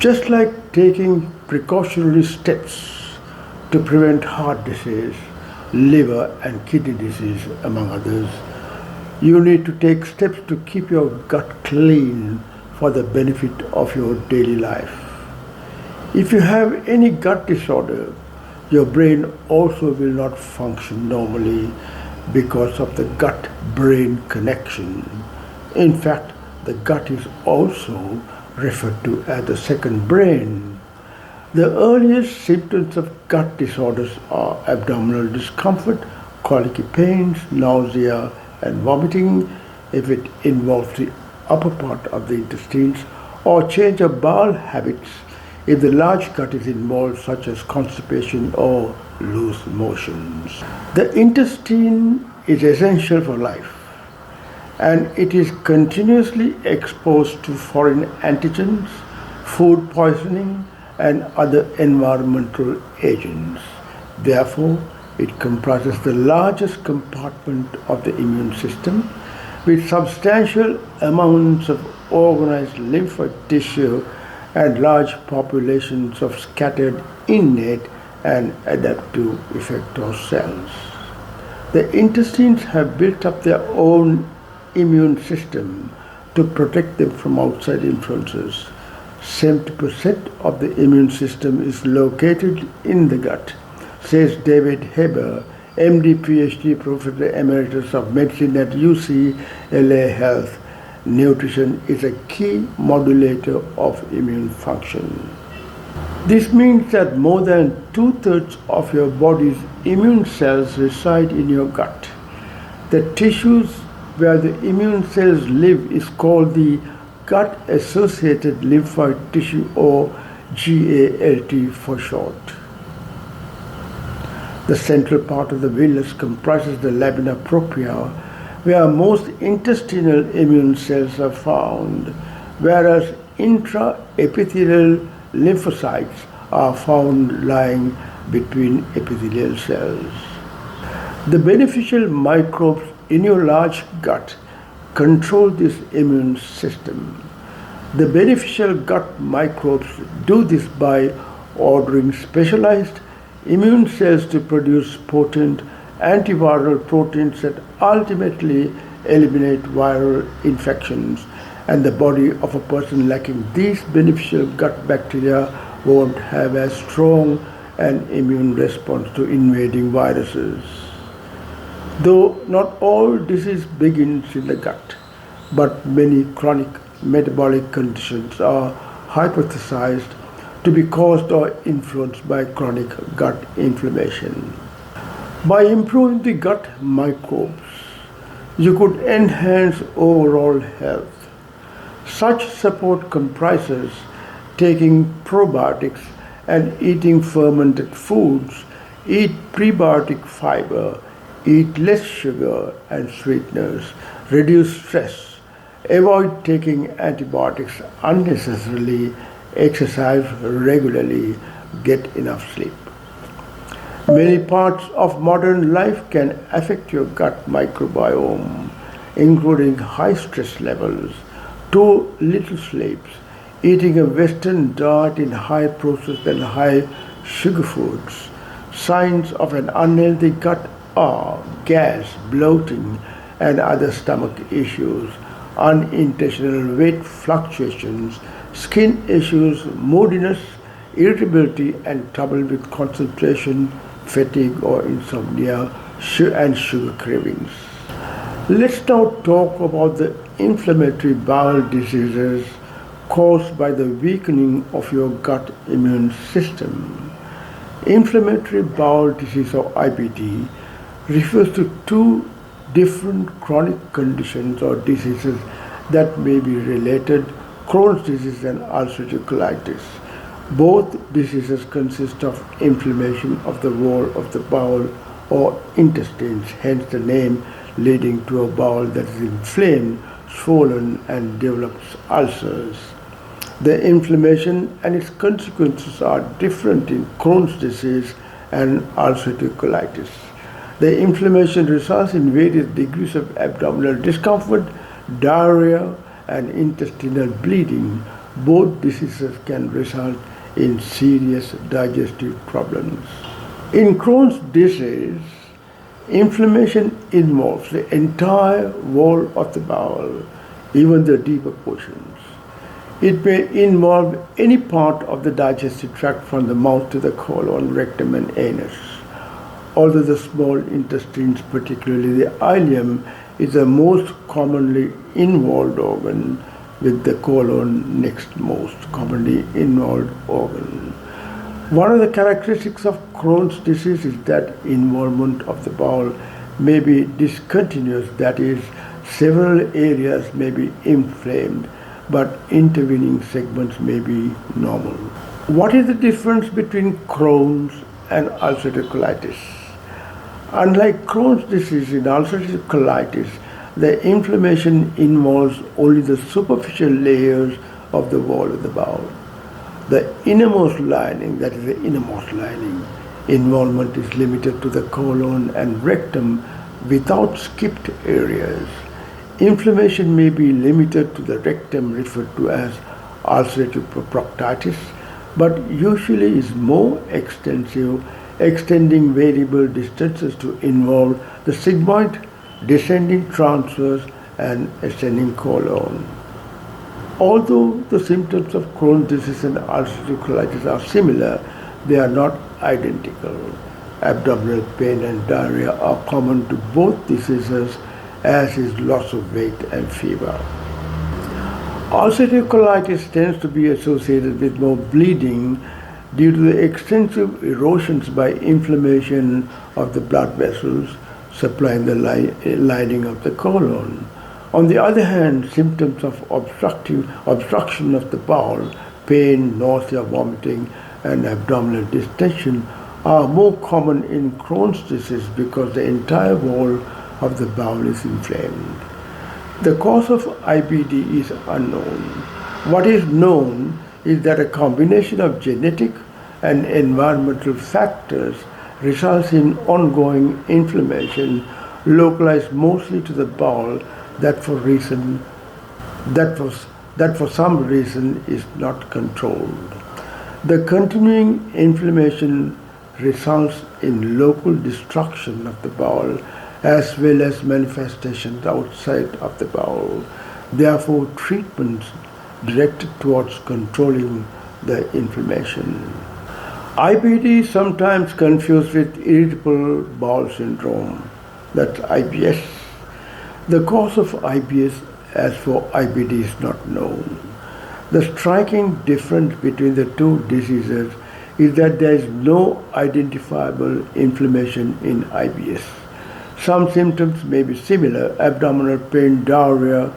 Just like taking precautionary steps to prevent heart disease, liver and kidney disease, among others, you need to take steps to keep your gut clean for the benefit of your daily life. If you have any gut disorder, your brain also will not function normally because of the gut-brain connection. In fact, the gut is also referred to as the second brain. The earliest symptoms of gut disorders are abdominal discomfort, colicky pains, nausea, and vomiting if it involves the upper part of the intestines, or change of bowel habits if the large gut is involved, such as constipation or loose motions. The intestine is essential for life, and it is continuously exposed to foreign antigens, food poisoning, and other environmental agents. Therefore, it comprises the largest compartment of the immune system with substantial amounts of organized lymphoid tissue and large populations of scattered innate and adaptive effector cells. The intestines have built up their own immune system to protect them from outside influences. 70% of the immune system is located in the gut, says David Haber, MD, PhD, Professor Emeritus of Medicine at UCLA Health. Nutrition is a key modulator of immune function. This means that more than 2/3 of your body's immune cells reside in your gut. The tissues where the immune cells live is called the gut-associated lymphoid tissue, or GALT for short. The central part of the villus comprises the lamina propria, where most intestinal immune cells are found, whereas intraepithelial lymphocytes are found lying between epithelial cells. The beneficial microbes in your large gut control this immune system. The beneficial gut microbes do this by ordering specialized immune cells to produce potent antiviral proteins that ultimately eliminate viral infections, and the body of a person lacking these beneficial gut bacteria won't have as strong an immune response to invading viruses. Though not all disease begins in the gut, but many chronic metabolic conditions are hypothesized to be caused or influenced by chronic gut inflammation. By improving the gut microbes, you could enhance overall health. Such support comprises taking probiotics and eating fermented foods, eat prebiotic fiber, eat less sugar and sweeteners, reduce stress, avoid taking antibiotics unnecessarily, exercise regularly, get enough sleep. Many parts of modern life can affect your gut microbiome, including high stress levels, too little sleeps, eating a Western diet in high processed and high sugar foods. Signs of an unhealthy gut are gas, bloating, and other stomach issues, unintentional weight fluctuations, skin issues, moodiness, irritability, and trouble with concentration, fatigue or insomnia, and sugar cravings. Let's now talk about the inflammatory bowel diseases caused by the weakening of your gut immune system. Inflammatory bowel disease, or IBD, refers to two different chronic conditions or diseases that may be related: Crohn's disease and ulcerative colitis. Both diseases consist of inflammation of the wall of the bowel or intestines, hence the name, leading to a bowel that is inflamed, swollen, and develops ulcers. The inflammation and its consequences are different in Crohn's disease and ulcerative colitis. The inflammation results in various degrees of abdominal discomfort, diarrhea, and intestinal bleeding, Both diseases can result in serious digestive problems. In Crohn's disease, inflammation involves the entire wall of the bowel, even the deeper portions. It may involve any part of the digestive tract from the mouth to the colon, rectum, and anus. Although the small intestines, particularly the ileum, is the most commonly involved organ, with the colon next most commonly involved organ. One of the characteristics of Crohn's disease is that involvement of the bowel may be discontinuous, that is, several areas may be inflamed, but intervening segments may be normal. What is the difference between Crohn's and ulcerative colitis? Unlike Crohn's disease, in ulcerative colitis, the inflammation involves only the superficial layers of the wall of the bowel. The innermost lining, that is the innermost lining, involvement is limited to the colon and rectum without skipped areas. Inflammation may be limited to the rectum, referred to as ulcerative proctitis, but usually is more extensive, extending variable distances to involve the sigmoid, descending transverse, and ascending colon. Although the symptoms of Crohn's disease and ulcerative colitis are similar, they are not identical. Abdominal pain and diarrhea are common to both diseases, as is loss of weight and fever. Ulcerative colitis tends to be associated with more bleeding due to the extensive erosions by inflammation of the blood vessels supplying the lining of the colon. On the other hand, symptoms of obstruction of the bowel, pain, nausea, vomiting, and abdominal distension are more common in Crohn's disease because the entire wall of the bowel is inflamed. The cause of IBD is unknown. What is known is that a combination of genetic and environmental factors results in ongoing inflammation localized mostly to the bowel that for some reason is not controlled. The continuing inflammation results in local destruction of the bowel as well as manifestations outside of the bowel. Therefore, treatments directed towards controlling the inflammation. IBD is sometimes confused with irritable bowel syndrome, that's IBS. The cause of IBS, as for IBD, is not known. The striking difference between the two diseases is that there is no identifiable inflammation in IBS. Some symptoms may be similar, abdominal pain, diarrhea,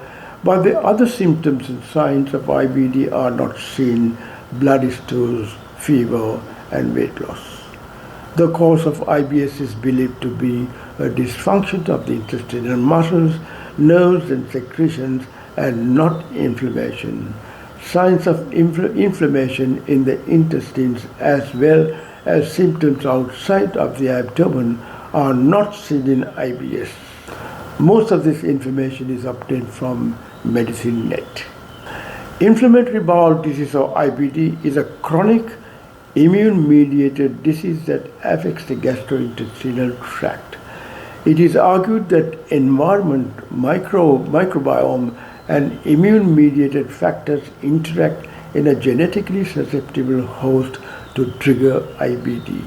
but the other symptoms and signs of IBD are not seen: bloody stools, fever, and weight loss. The cause of IBS is believed to be a dysfunction of the intestinal muscles, nerves, and secretions, and not inflammation. Signs of inflammation in the intestines as well as symptoms outside of the abdomen are not seen in IBS. Most of this information is obtained from MedicineNet. Inflammatory bowel disease, or IBD, is a chronic immune-mediated disease that affects the gastrointestinal tract. It is argued that environment, microbiome, and immune-mediated factors interact in a genetically susceptible host to trigger IBD.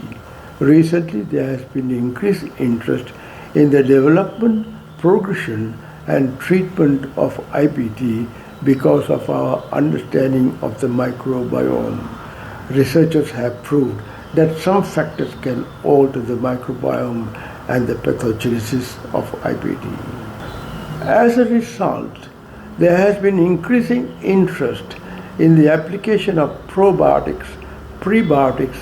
Recently, there has been increased interest in the development, progression, and treatment of IBD because of our understanding of the microbiome. Researchers have proved that some factors can alter the microbiome and the pathogenesis of IBD. As a result, there has been increasing interest in the application of probiotics, prebiotics,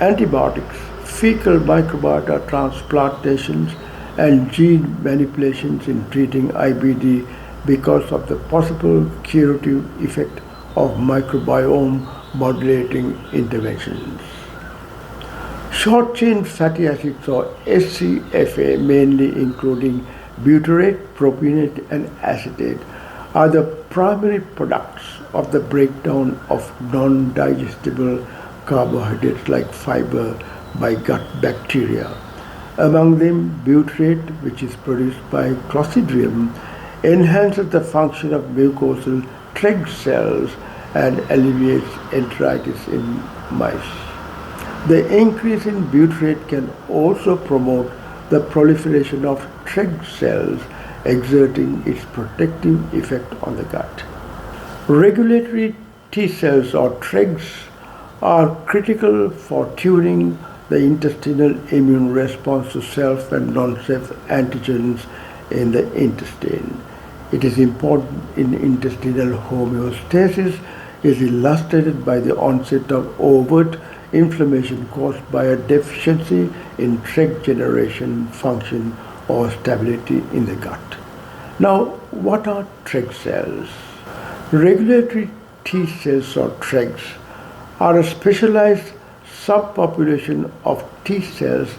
antibiotics, fecal microbiota transplantations, and gene manipulations in treating IBD because of the possible curative effect of microbiome modulating interventions. Short-chain fatty acids, or SCFA, mainly including butyrate, propionate, and acetate, are the primary products of the breakdown of non-digestible carbohydrates like fiber by gut bacteria. Among them, butyrate, which is produced by Clostridium, enhances the function of mucosal Treg cells and alleviates enteritis in mice. The increase in butyrate can also promote the proliferation of Treg cells, exerting its protective effect on the gut. Regulatory T cells or Tregs are critical for tuning the intestinal immune response to self and non-self antigens in the intestine. It is important in intestinal homeostasis, is illustrated by the onset of overt inflammation caused by a deficiency in Treg generation function or stability in the gut. Now, what are Treg cells? Regulatory T cells or Tregs are a specialized subpopulation of T cells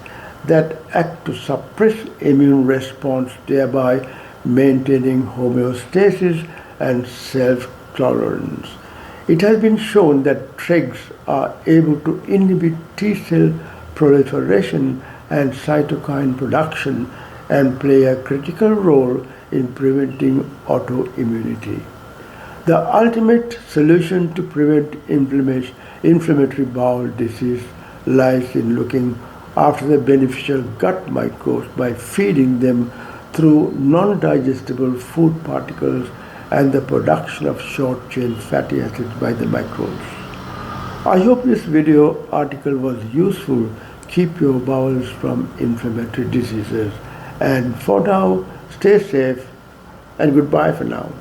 that act to suppress immune response, thereby maintaining homeostasis and self-tolerance. It has been shown that Tregs are able to inhibit T cell proliferation and cytokine production and play a critical role in preventing autoimmunity. The ultimate solution to prevent inflammatory bowel disease lies in looking after the beneficial gut microbes by feeding them through non-digestible food particles and the production of short-chain fatty acids by the microbes. I hope this video article was useful. Keep your bowels from inflammatory diseases. And for now, stay safe and goodbye for now.